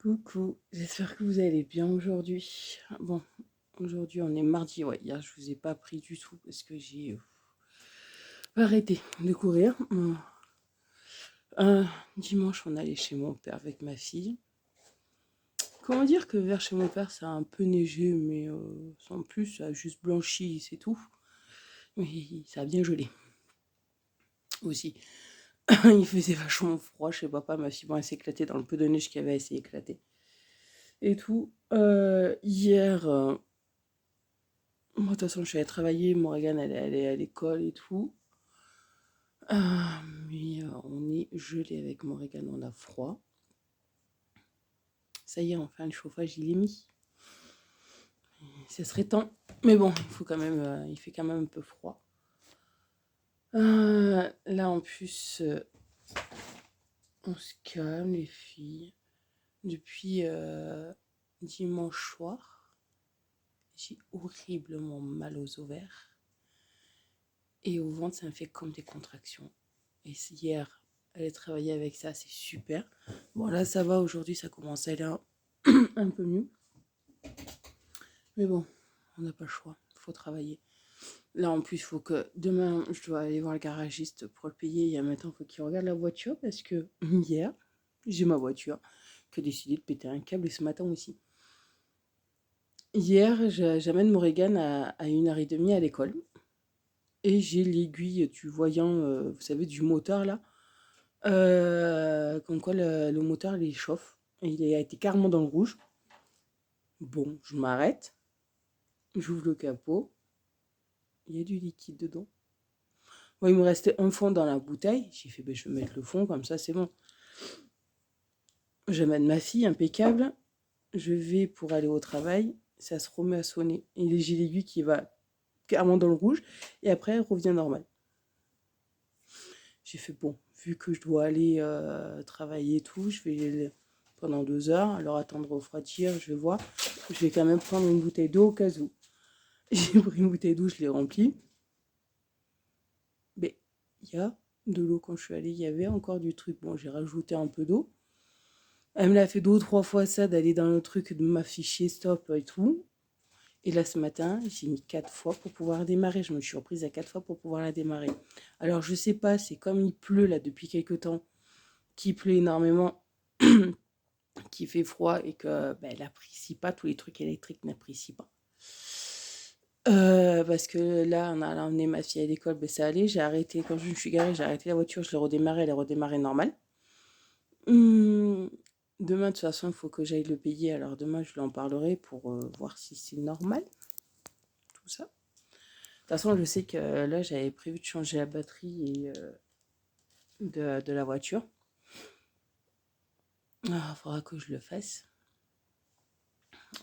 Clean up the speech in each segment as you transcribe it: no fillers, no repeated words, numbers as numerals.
Coucou, j'espère que vous allez bien aujourd'hui. Bon, aujourd'hui on est mardi, ouais, hier je vous ai pas pris du tout parce que j'ai arrêté de courir. Dimanche on allait chez mon père avec ma fille. Comment dire que vers chez mon père ça a un peu neigé, mais sans plus, ça a juste blanchi, c'est tout. Mais ça a bien gelé aussi. Il faisait vachement froid chez papa, ma fille, bon, elle s'est éclatée dans le peu de neige qu'il y avait, elle s'est éclatée. Et tout. Hier, moi, de toute façon, je suis allée travailler, Morgane, elle est allée à l'école et tout. Mais on est gelé avec Morgane, on a froid. Ça y est, enfin, le chauffage, il est mis. Ça serait temps. Mais bon, il faut quand même, il fait quand même un peu froid. Là, en plus, on se calme, les filles. Depuis dimanche soir, j'ai horriblement mal aux ovaires. Et au ventre, ça me fait comme des contractions. Et hier, aller travailler avec ça, c'est super. Bon, là, ça va. Aujourd'hui, ça commence à aller un peu mieux. Mais bon, on n'a pas le choix. Il faut travailler. Là, en plus, il faut que demain, je dois aller voir le garagiste pour le payer. Et maintenant, il faut qu'il regarde la voiture parce que hier, j'ai ma voiture qui a décidé de péter un câble et ce matin aussi. Hier, j'amène Morgane à 1h30 à l'école. Et j'ai l'aiguille du voyant, vous savez, du moteur là. Comme quoi le moteur il chauffe. Il a été carrément dans le rouge. Bon, je m'arrête. J'ouvre le capot. Il y a du liquide dedans. Bon, il me restait un fond dans la bouteille. J'ai fait, ben, je vais mettre le fond, comme ça c'est bon. J'amène ma fille, impeccable. Je vais pour aller au travail. Ça se remet à sonner. Et j'ai l'aiguille qui va carrément dans le rouge. Et après, elle revient normale. J'ai fait, bon, vu que je dois aller travailler et tout, je vais pendant 2 heures, alors attendre refroidir, je vais voir. Je vais quand même prendre une bouteille d'eau au cas où. J'ai pris une bouteille d'eau, je l'ai remplie. Mais il y a de l'eau quand je suis allée, il y avait encore du truc. Bon, j'ai rajouté un peu d'eau. Elle me l'a fait 2 ou 3 fois ça, d'aller dans le truc, de m'afficher stop et tout. Et là, ce matin, j'ai mis 4 fois pour pouvoir démarrer. Je me suis reprise à 4 fois pour pouvoir la démarrer. Alors, je sais pas, c'est comme il pleut là depuis quelques temps, qu'il pleut énormément, qu'il fait froid et que ben, elle n'apprécie pas, tous les trucs électriques n'apprécient pas. Parce que là, on a emmené ma fille à l'école, ben, ça allait. J'ai arrêté, quand je me suis garée, j'ai arrêté la voiture, je l'ai redémarrée, elle a redémarré normal. Demain, de toute façon, il faut que j'aille le payer. Alors demain, je lui en parlerai pour voir si c'est normal, tout ça. De toute façon, je sais que là, j'avais prévu de changer la batterie et, de la voiture. Il faudra que je le fasse.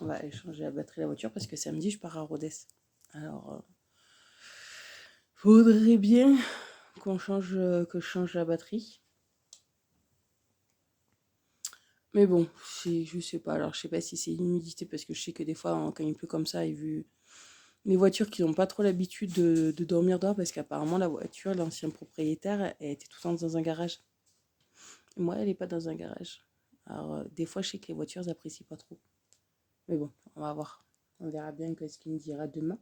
On va aller changer la batterie de la voiture parce que samedi, je pars à Rodez. Alors, faudrait bien que je change la batterie. Mais bon, je sais pas. Alors, je sais pas si c'est l'humidité parce que je sais que des fois, quand il pleut comme ça, et vu les voitures qui n'ont pas trop l'habitude de dormir dehors, parce qu'apparemment, la voiture, l'ancien propriétaire, elle était tout le temps dans un garage. Et moi, elle n'est pas dans un garage. Alors, des fois, je sais que les voitures n'apprécient pas trop. Mais bon, on va voir. On verra bien ce qu'il me dira demain.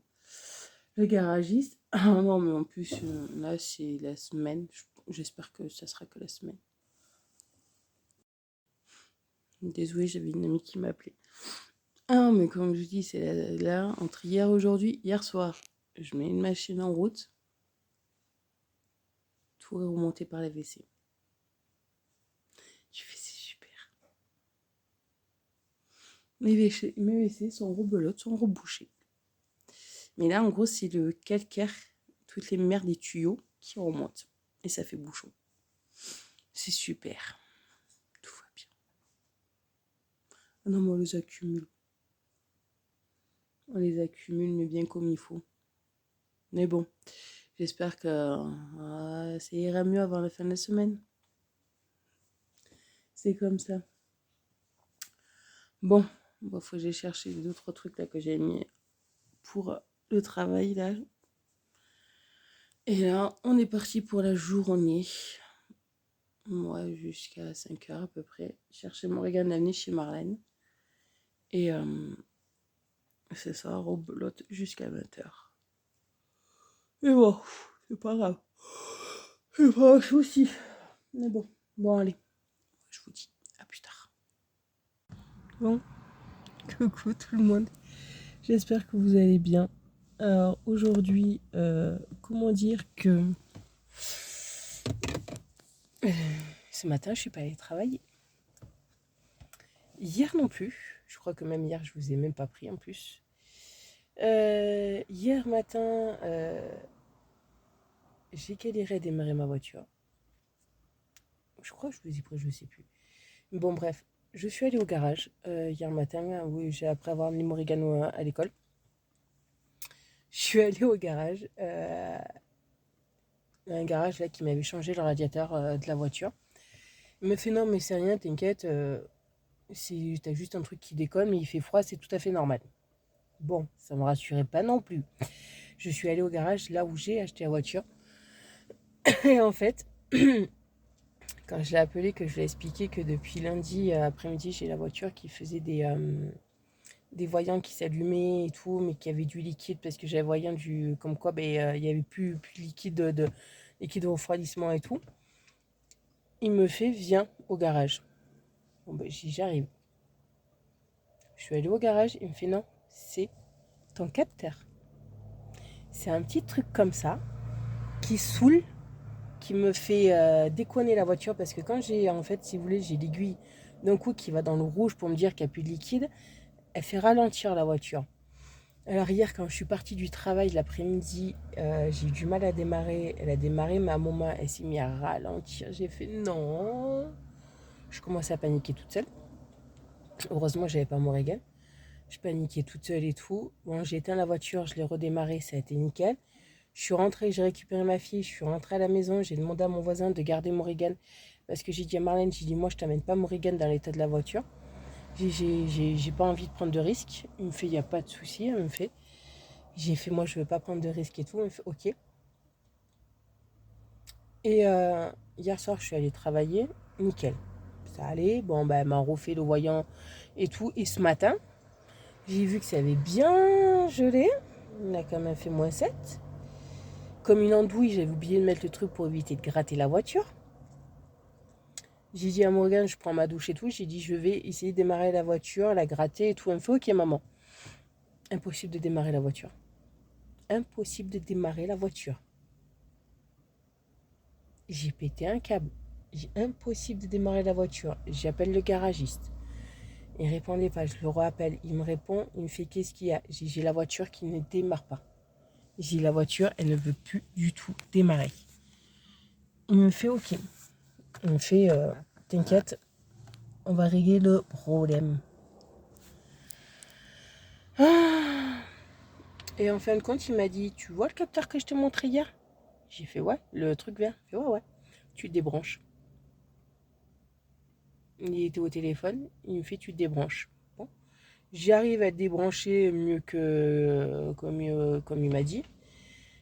Le garagiste. Ah non, mais en plus, là, c'est la semaine. J'espère que ça sera que la semaine. Désolée, j'avais une amie qui m'appelait. Ah, mais comme je dis, c'est là, entre hier et aujourd'hui, hier soir, je mets une machine en route. Tout est remonté par la WC. Je fais, c'est super. Mes WC sont rebelotes, sont rebouchés. Mais là, en gros, c'est le calcaire, toutes les merdes des tuyaux qui remontent. Et ça fait bouchon. C'est super. Tout va bien. Ah non, mais on les accumule. On les accumule, mais bien comme il faut. Mais bon, j'espère que ça ira mieux avant la fin de la semaine. C'est comme ça. Bon, faut que j'ai cherché 2-3 trucs là que j'ai mis pour le travail là. Et là, on est parti pour la journée. moi jusqu'à 5h à peu près. Chercher Morgane l'amener chez Marlène. Et c'est ça, rebelote jusqu'à 20h. Mais bon, c'est pas grave. C'est pas un souci. Mais bon allez, je vous dis à plus tard. Bon, coucou tout le monde. J'espère que vous allez bien. Alors aujourd'hui, comment dire que ce matin, je suis pas allée travailler. Hier non plus. Je crois que même hier, je vous ai même pas pris en plus. Hier matin, j'ai galéré à démarrer ma voiture. Je crois que je vous ai pris, je sais plus. Bon bref, je suis allée au garage hier matin, oui, après avoir amené Morgane à l'école. Je suis allée au garage, un garage là qui m'avait changé le radiateur de la voiture. Il me fait non mais c'est rien, t'inquiète, t'as juste un truc qui déconne mais il fait froid, c'est tout à fait normal. Bon, ça me rassurait pas non plus. Je suis allée au garage là où j'ai acheté la voiture. Et en fait, quand je l'ai appelé, que je lui ai expliqué que depuis lundi après-midi, j'ai la voiture qui faisait des voyants qui s'allumaient et tout, mais qui avait du liquide parce que j'avais voyant comme quoi il y avait plus de liquide de refroidissement et tout. Il me fait viens au garage. Bon j'arrive. Je suis allée au garage, il me fait non, c'est ton capteur. C'est un petit truc comme ça qui saoule, qui me fait déconner la voiture parce que quand j'ai, en fait, si vous voulez, j'ai l'aiguille d'un coup qui va dans le rouge pour me dire qu'il n'y a plus de liquide, elle fait ralentir la voiture. Alors hier, quand je suis partie du travail l'après-midi, j'ai eu du mal à démarrer. Elle a démarré, mais à un moment, elle s'est mise à ralentir. J'ai fait non. Je commençais à paniquer toute seule. Heureusement, j'avais pas Morgane. Je paniquais toute seule et tout. Bon, j'ai éteint la voiture, je l'ai redémarrée, ça a été nickel. Je suis rentrée, j'ai récupéré ma fille, je suis rentrée à la maison, j'ai demandé à mon voisin de garder Morgane parce que j'ai dit à Marlène, j'ai dit moi je t'amène pas Morgane dans l'état de la voiture. J'ai pas envie de prendre de risques. Il me fait, il n'y a pas de souci, elle me fait. J'ai fait, moi je veux pas prendre de risques et tout. Il me fait, ok. Et hier soir, je suis allée travailler, nickel. Ça allait, bon, elle m'a refait le voyant et tout. Et ce matin, j'ai vu que ça avait bien gelé. On a quand même fait -7. Comme une andouille, j'avais oublié de mettre le truc pour éviter de gratter la voiture. J'ai dit à Morgane, je prends ma douche et tout. J'ai dit, je vais essayer de démarrer la voiture, la gratter et tout. Elle me fait, ok maman. Impossible de démarrer la voiture. Impossible de démarrer la voiture. J'ai pété un câble. Impossible de démarrer la voiture. J'appelle le garagiste. Il ne répondait pas. Je le rappelle. Il me répond. Il me fait qu'est-ce qu'il y a. J'ai la voiture qui ne démarre pas. J'ai la voiture, elle ne veut plus du tout démarrer. Il me fait ok. Il me fait t'inquiète, on va régler le problème. Et en fin de compte, il m'a dit tu vois le capteur que je t'ai montré hier? J'ai fait ouais, le truc vert. Il fait ouais. Tu débranches. Il était au téléphone, il me fait tu débranches. Bon. J'arrive à débrancher mieux que comme il m'a dit.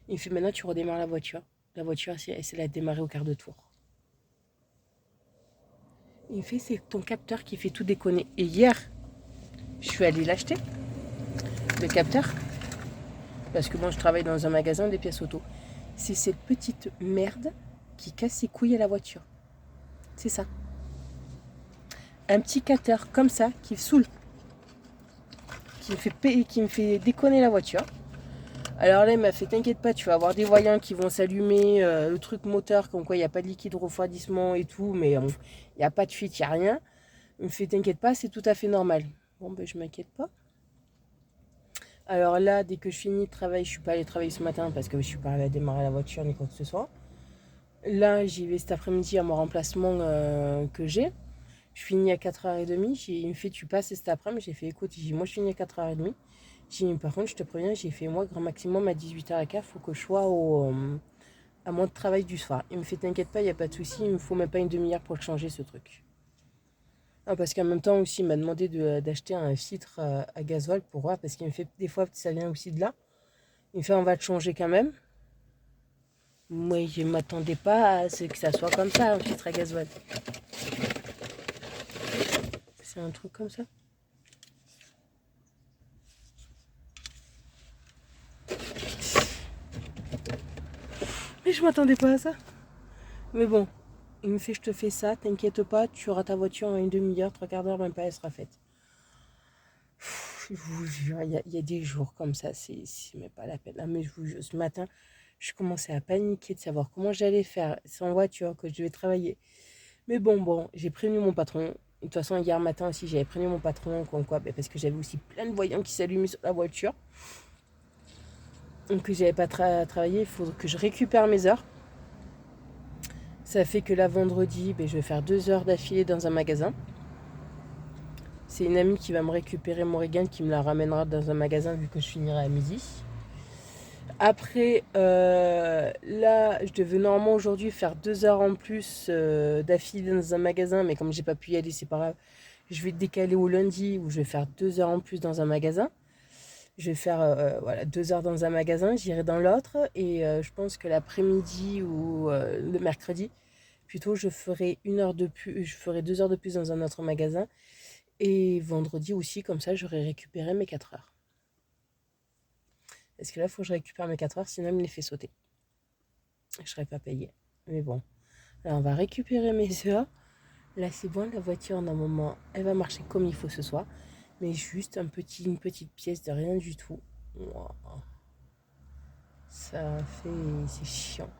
Il me fait maintenant tu redémarres la voiture. La voiture, elle s'est la démarrer au quart de tour. Il me fait c'est ton capteur qui fait tout déconner. Et hier, je suis allée l'acheter, le capteur. Parce que moi, je travaille dans un magasin des pièces auto. C'est cette petite merde qui casse ses couilles à la voiture. C'est ça. Un petit capteur comme ça qui saoule. Qui me fait déconner la voiture. Alors là, il m'a fait t'inquiète pas, tu vas avoir des voyants qui vont s'allumer, le truc moteur, comme quoi il n'y a pas de liquide refroidissement et tout, mais il n'y a pas de fuite, il n'y a rien. Il me fait t'inquiète pas, c'est tout à fait normal. Bon, ben je m'inquiète pas. Alors là, dès que je finis de travail, je suis pas allée travailler ce matin parce que je suis pas allée démarrer la voiture ni quoi que ce soit. Là, j'y vais cet après-midi à mon remplacement que j'ai. Je finis à 4h30. Il me fait, tu passes cet après-midi. J'ai fait, écoute, moi je finis à 4h30. J'ai dit, par contre, je te préviens, j'ai fait, moi, grand maximum à 18h15, il faut que je sois à mon travail du soir. Il me fait, t'inquiète pas, il n'y a pas de souci, il me faut même pas une demi-heure pour le changer, ce truc. Ah, parce qu'en même temps aussi, il m'a demandé d'acheter un filtre à gasoil pour voir, parce qu'il me fait, des fois, ça vient aussi de là. Il me fait, on va te changer quand même. Moi, je ne m'attendais pas à ce que ça soit comme ça, un filtre à gasoil. C'est un truc comme ça. Mais je m'attendais pas à ça. Mais bon, il me fait, je te fais ça, t'inquiète pas, tu auras ta voiture en une demi-heure, 3/4 d'heure, même pas, elle sera faite. Je vous jure, il y a des jours comme ça, c'est même pas la peine. Ah, mais je vous jure, ce matin, je commençais à paniquer de savoir comment j'allais faire sans voiture, que je devais travailler. Mais bon, j'ai prévenu mon patron. De toute façon, hier matin aussi, j'avais prévenu mon patron, parce que j'avais aussi plein de voyants qui s'allumaient sur la voiture. Donc, que j'avais pas travaillé, il faut que je récupère mes heures. Ça fait que là, vendredi, je vais faire 2 heures d'affilée dans un magasin. C'est une amie qui va me récupérer mon regain, qui me la ramènera dans un magasin vu que je finirai à midi. Après, là, je devais normalement aujourd'hui faire 2 heures en plus d'affilée dans un magasin, mais comme j'ai pas pu y aller, c'est pas grave. Je vais décaler au lundi où je vais faire 2 heures en plus dans un magasin. Je vais faire 2 heures dans un magasin, j'irai dans l'autre et je pense que l'après-midi ou le mercredi, plutôt, je ferai 1 heure de plus, je ferai 2 heures de plus dans un autre magasin et vendredi aussi, comme ça, j'aurai récupéré mes 4 heures. Parce que là, il faut que je récupère mes 4 heures, sinon il me les fait sauter. Je ne serai pas payée. Mais bon, alors on va récupérer mes heures. Là, c'est bon, la voiture, normalement, elle va marcher comme il faut ce soir. Mais juste une petite pièce de rien du tout. Wow. Ça fait... C'est chiant.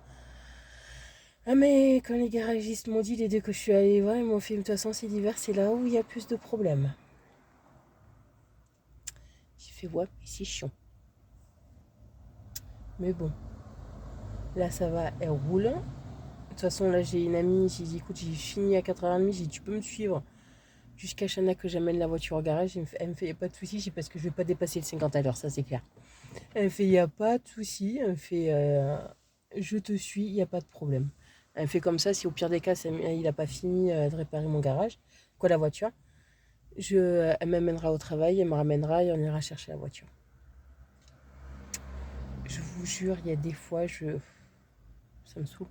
Ah mais quand les garagistes m'ont dit, les deux que je suis allée voir, ils m'ont fait, de toute façon, c'est l'hiver, c'est là où il y a plus de problèmes. J'ai fait, ouais, mais c'est chiant. Mais bon, là, ça va, elle roule. De toute façon, là, j'ai une amie, j'ai dit, écoute, j'ai fini à 4h30, j'ai dit, tu peux me suivre jusqu'à Chana que j'amène la voiture au garage. Elle me fait, il n'y a pas de souci, c'est parce que je ne vais pas dépasser le 50 à l'heure, ça c'est clair. Elle me fait, il n'y a pas de souci. Elle me fait, je te suis, il n'y a pas de problème. Elle me fait comme ça, si au pire des cas, il n'a pas fini de réparer mon garage, quoi, la voiture, elle m'amènera au travail, elle me ramènera et on ira chercher la voiture. Je vous jure, il y a des fois, ça me saoule.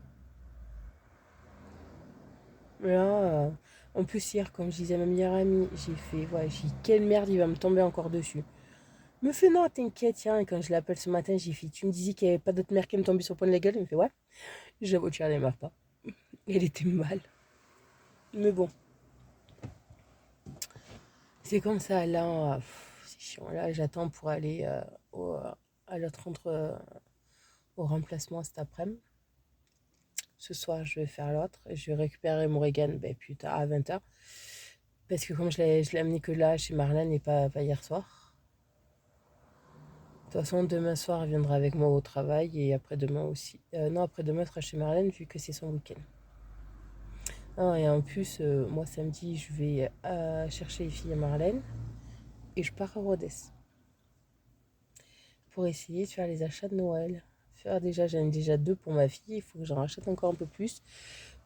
Là, en plus, hier, comme je disais à ma meilleure amie, j'ai fait, ouais, j'ai dit, quelle merde, il va me tomber encore dessus. Me fait non, t'inquiète, tiens. Et quand je l'appelle ce matin, j'ai fait, tu me disais qu'il n'y avait pas d'autre mère qui me tombait sur le point de la gueule. Il me fait, ouais, la voiture, elle démarre pas. Elle était mal. Mais bon, c'est comme ça. Là, c'est chiant. Là, j'attends pour aller à l'autre au remplacement cet après-midi. Ce soir, je vais faire l'autre. Je vais récupérer mon Regan plus tard à 20h. Parce que comme je l'ai amené que là, chez Marlène et pas hier soir. De toute façon, demain soir, elle viendra avec moi au travail et après-demain aussi. Non, après-demain, elle sera chez Marlène vu que c'est son week-end. Ah, et en plus, moi, samedi, je vais chercher les filles à Marlène et je pars à Rodez pour essayer de faire les achats de Noël. J'en ai déjà 2 pour ma fille, il faut que j'en rachète encore un peu plus.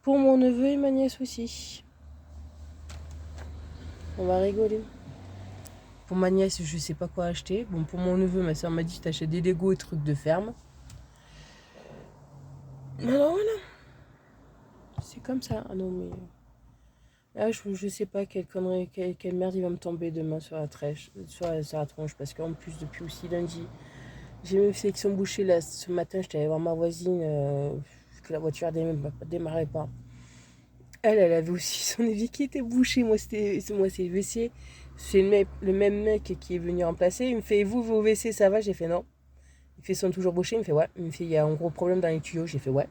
Pour mon neveu et ma nièce aussi. On va rigoler. Pour ma nièce, je sais pas quoi acheter. Bon, pour mon neveu, ma soeur m'a dit t'achètes des Lego et trucs de ferme. Alors voilà, c'est comme ça. Ah non, mais. Là, je sais pas quelle connerie, quelle merde il va me tomber demain sur la tronche. Parce qu'en plus, depuis aussi lundi, j'ai même fait section bouchée. Là, ce matin, j'étais allée voir ma voisine, que la voiture démarrait pas. Elle avait aussi son évier qui était bouché. Moi, c'est le WC. C'est le même mec qui est venu remplacer. Il me fait, vous, vos WC, ça va? J'ai fait non. Il fait, sont toujours bouchés? Il me fait, ouais. Il me fait, il y a un gros problème dans les tuyaux. J'ai fait, ouais.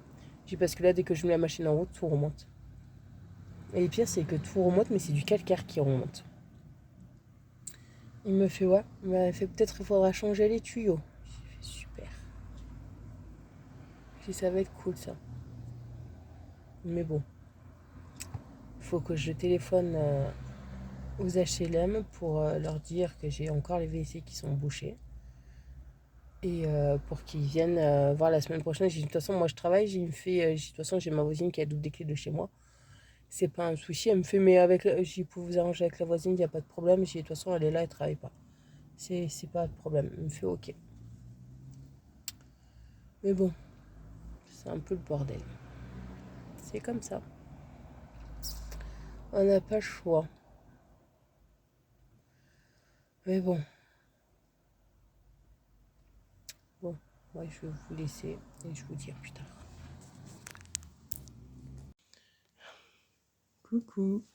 J'ai parce que là, dès que je mets la machine en route, tout remonte. Et le pire, c'est que tout remonte, mais c'est du calcaire qui remonte. Il me fait, ouais. Il m'a fait, peut-être il faudra changer les tuyaux. J'ai fait, super. J'ai dit, ça va être cool, ça. Mais bon. Il faut que je téléphone aux HLM pour leur dire que j'ai encore les WC qui sont bouchés. Et pour qu'ils viennent voir la semaine prochaine. J'ai dit, de toute façon, moi je travaille. J'ai fait, de toute façon, j'ai ma voisine qui a double des clés de chez moi. C'est pas un souci. Elle me fait, mais j'ai pour vous arranger avec la voisine, il n'y a pas de problème. J'ai dit, de toute façon, elle est là, elle travaille pas. C'est pas de problème. Elle me fait, ok. Mais bon, c'est un peu le bordel. C'est comme ça. On n'a pas le choix. Mais bon. Bon, moi je vais vous laisser et je vous dis à plus tard. Coucou.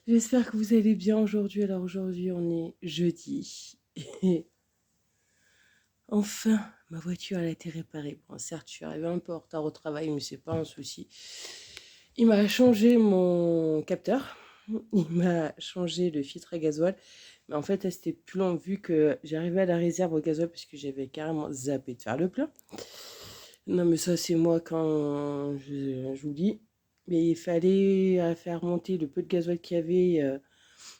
J'espère que vous allez bien aujourd'hui. Alors aujourd'hui, on est jeudi. Et enfin, ma voiture a été réparée. Bon, certes, je suis arrivée un peu en retard au travail, mais c'est pas un souci. Il m'a changé mon capteur. Il m'a changé le filtre à gasoil. Mais en fait, c'était plus long vu que j'arrivais à la réserve au gasoil parce que j'avais carrément zappé de faire le plein. Non, mais ça, c'est moi quand j'oublie. Mais il fallait faire monter le peu de gasoil qu'il y avait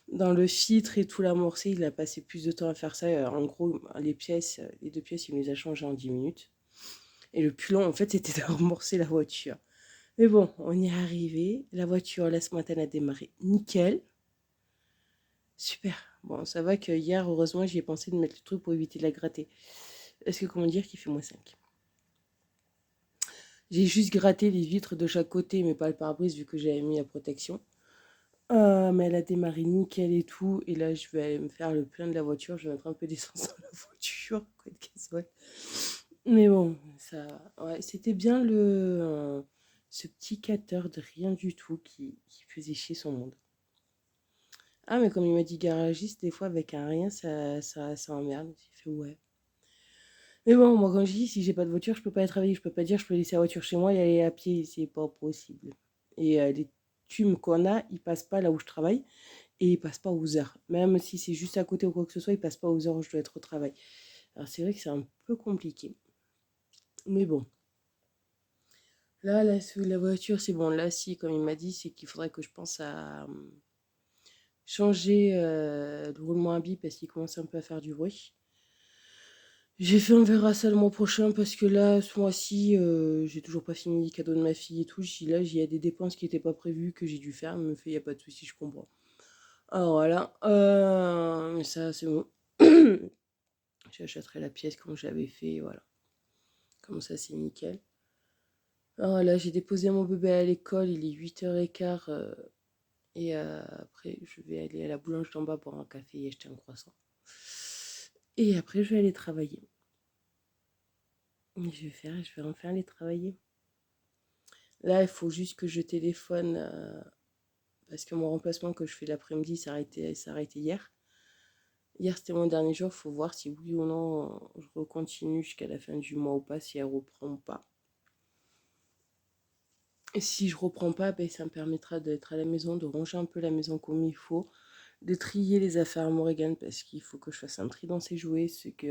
dans le filtre et tout l'amorcer. Il a passé plus de temps à faire ça. En gros, les deux pièces, il me les a changées en 10 minutes. Et le plus long, en fait, c'était de remorcer la voiture. Mais bon, on y est arrivé. La voiture, là, ce matin, elle a démarré nickel. Super. Bon, ça va que hier, heureusement, j'y ai pensé de mettre le truc pour éviter de la gratter. Est-ce que comment dire qu'il fait -5? J'ai juste gratté les vitres de chaque côté, mais pas le pare-brise vu que j'avais mis la protection. Mais elle a démarré nickel et tout. Et là, je vais aller me faire le plein de la voiture. Je vais mettre un peu d'essence dans la voiture. Quoi de gasoil. Mais bon, ça, ouais, c'était bien ce petit capteur de rien du tout qui faisait chier son monde. Ah, mais comme il m'a dit garagiste, des fois avec un rien, ça emmerde. J'ai fait ouais. Mais bon, moi, quand je dis si j'ai pas de voiture, je peux pas aller travailler. Je peux pas dire je peux laisser la voiture chez moi et aller à pied. C'est pas possible. Et les thumes qu'on a, ils passent pas là où je travaille et ils passent pas aux heures. Même si c'est juste à côté ou quoi que ce soit, ils passent pas aux heures où je dois être au travail. Alors c'est vrai que c'est un peu compliqué. Mais bon. Là, la voiture, c'est bon. Là, si, comme il m'a dit, c'est qu'il faudrait que je pense à changer le roulement à billes parce qu'il commence un peu à faire du bruit. J'ai fait, on verra ça le mois prochain parce que là, ce mois-ci, j'ai toujours pas fini les cadeaux de ma fille et tout. Là, il y a des dépenses qui n'étaient pas prévues que j'ai dû faire. Elle me fait, il n'y a pas de souci, je comprends. Alors voilà, mais ça, c'est bon. J'achèterai la pièce comme j'avais fait, voilà. Comme ça, c'est nickel. Alors là, j'ai déposé mon bébé à l'école, il est 8h15. Et après, je vais aller à la boulangerie d'en bas boire un café et acheter un croissant. Et après, je vais aller travailler. Je vais enfin aller travailler. Là, il faut juste que je téléphone parce que mon remplacement que je fais l'après-midi s'est arrêté hier. Hier, c'était mon dernier jour. Il faut voir si oui ou non je recontinue jusqu'à la fin du mois ou pas, si elle reprend ou pas. Et si je reprends pas, ben, ça me permettra d'être à la maison, de ranger un peu la maison comme il faut, de trier les affaires à Morrigan parce qu'il faut que je fasse un tri dans ses jouets, ce qui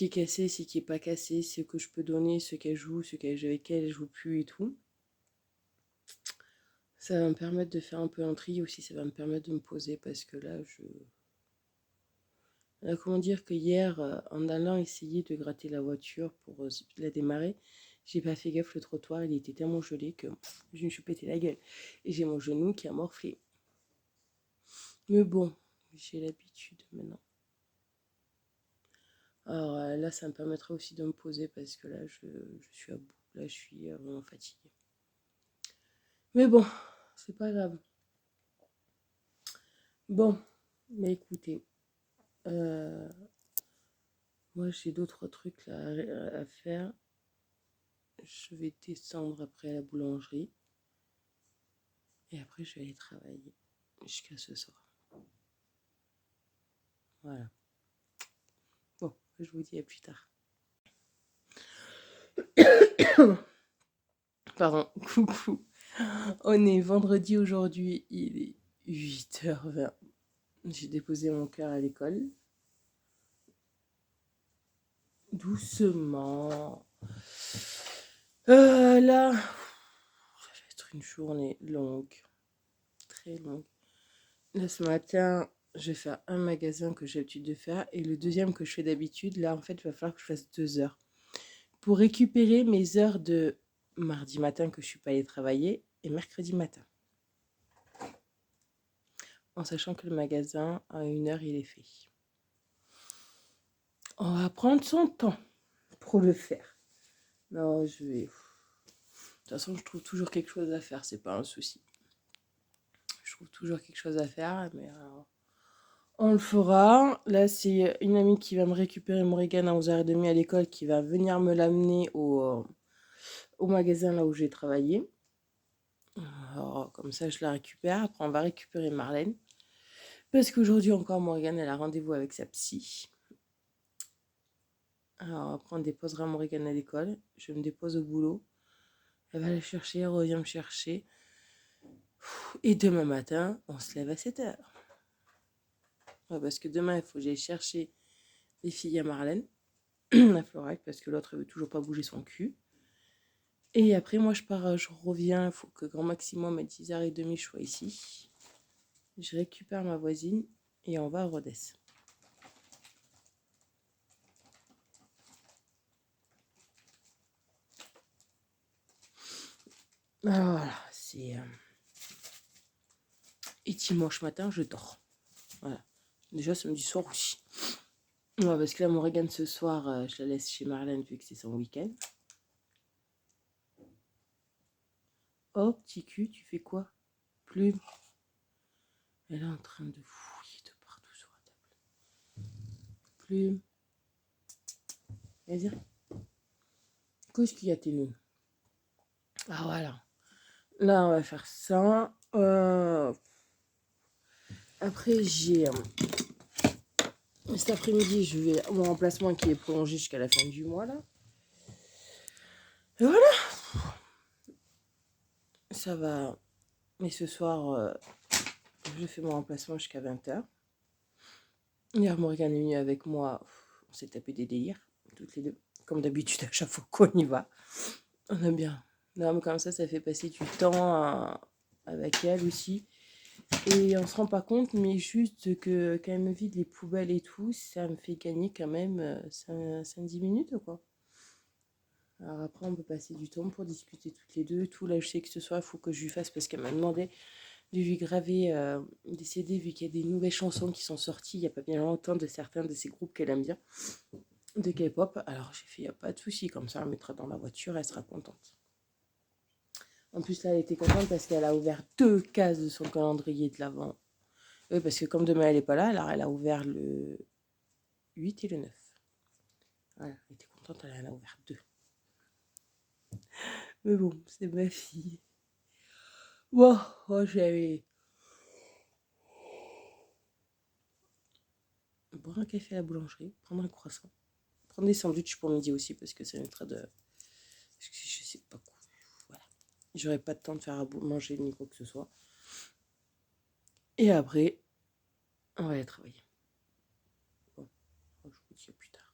est cassé, ce qui est pas cassé, ce que je peux donner, ce qu'elle joue, ce qu'elle avec elle joue plus et tout. Ça va me permettre de faire un peu un tri aussi, ça va me permettre de me poser parce que là, comment dire que hier, en allant essayer de gratter la voiture pour la démarrer, j'ai pas fait gaffe, le trottoir, il était tellement gelé que je me suis pété la gueule. Et j'ai mon genou qui a morflé. Mais bon, j'ai l'habitude maintenant. Alors là, ça me permettra aussi de me poser parce que là, je suis à bout. Là, je suis vraiment fatiguée. Mais bon, c'est pas grave. Bon, mais écoutez, moi j'ai d'autres trucs là à faire. Je vais descendre après à la boulangerie. Et après, je vais aller travailler jusqu'à ce soir. Voilà. Bon, je vous dis à plus tard. Pardon, coucou. On est vendredi aujourd'hui, il est 8h20. J'ai déposé mon cœur à l'école. Doucement. Là, ça va être une journée longue. Très longue. Là, ce matin, je vais faire un magasin que j'ai l'habitude de faire. Et le deuxième que je fais d'habitude, là, en fait, il va falloir que je fasse 2 heures. Pour récupérer mes heures de mardi matin que je ne suis pas allée travailler et mercredi matin. En sachant que le magasin, à 1h, il est fait. On va prendre son temps pour le faire. Non, je vais... De toute façon, je trouve toujours quelque chose à faire, c'est pas un souci. Je trouve toujours quelque chose à faire, mais on le fera. Là, c'est une amie qui va me récupérer Morrigan à 11h30 à l'école, qui va venir me l'amener au magasin là où j'ai travaillé. Alors, comme ça, je la récupère. Après, on va récupérer Marlène. Parce qu'aujourd'hui encore, Morgane, elle a rendez-vous avec sa psy. Alors, après, on déposera Morgane à l'école. Je me dépose au boulot. Elle va la chercher, elle revient me chercher. Et demain matin, on se lève à 7h. Ouais, parce que demain, il faut que j'aille chercher les filles à Marlène, à Florac, parce que l'autre, elle veut toujours pas bouger son cul. Et après, moi, je reviens. Il faut que grand maximum à 10h30, je sois ici. Je récupère ma voisine et on va à Rodez. Alors voilà, c'est... Et dimanche matin, je dors. Voilà. Déjà, samedi soir aussi. Ouais, parce que là, Morgane, ce soir, je la laisse chez Marlène vu que c'est son week-end. Oh, petit cul, tu fais quoi? Plume. Elle est en train de fouiller de partout sur la table. Plume. Vas-y. Qu'est-ce qu'il y a, tes nous? Ah, voilà. Là, on va faire ça. Après, j'ai... cet après-midi, je vais... Mon remplacement qui est prolongé jusqu'à la fin du mois, là. Et voilà. Ça va. Mais ce soir, je fais mon remplacement jusqu'à 20h. Hier, Morgane est venue avec moi. On s'est tapé des délires, toutes les deux. Comme d'habitude, à chaque fois qu'on y va. On aime bien. Non, mais comme ça fait passer du temps avec elle aussi. Et on se rend pas compte, mais juste que quand elle me vide les poubelles et tout, ça me fait gagner quand même 5-10 minutes, quoi. Alors après, on peut passer du temps pour discuter toutes les deux. Tout là, je sais que ce soir, il faut que je lui fasse parce qu'elle m'a demandé de lui graver des CD vu qu'il y a des nouvelles chansons qui sont sorties il n'y a pas bien longtemps de certains de ces groupes qu'elle aime bien, de K-pop. Alors j'ai fait, il n'y a pas de souci, comme ça, elle mettra dans la voiture, elle sera contente. En plus, là, elle était contente parce qu'elle a ouvert 2 cases de son calendrier de l'Avent. Oui, parce que comme demain, elle n'est pas là, alors elle a ouvert le 8 et le 9. Voilà, elle était contente, elle en a ouvert 2. Mais bon, c'est ma fille. Bon, moi, j'avais... boire un café à la boulangerie, prendre un croissant, prendre des sandwichs pour midi aussi parce que ça mettra de... Je sais pas quoi. Voilà. J'aurai pas de temps de faire à manger ni quoi que ce soit. Et après, on va aller travailler. Bon, je vous dis à plus tard.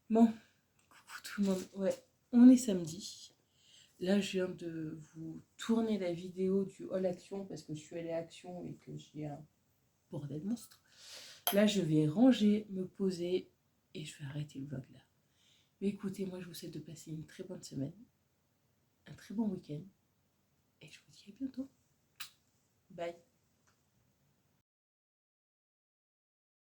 Bon, coucou tout le monde. Ouais, on est samedi. Là, je viens de vous tourner la vidéo du Hall Action parce que je suis allée à Action et que j'ai un bordel monstre. Là, je vais ranger, me poser et je vais arrêter le vlog là. Mais écoutez, moi, je vous souhaite de passer une très bonne semaine, un très bon week-end et je vous dis à bientôt. Bye.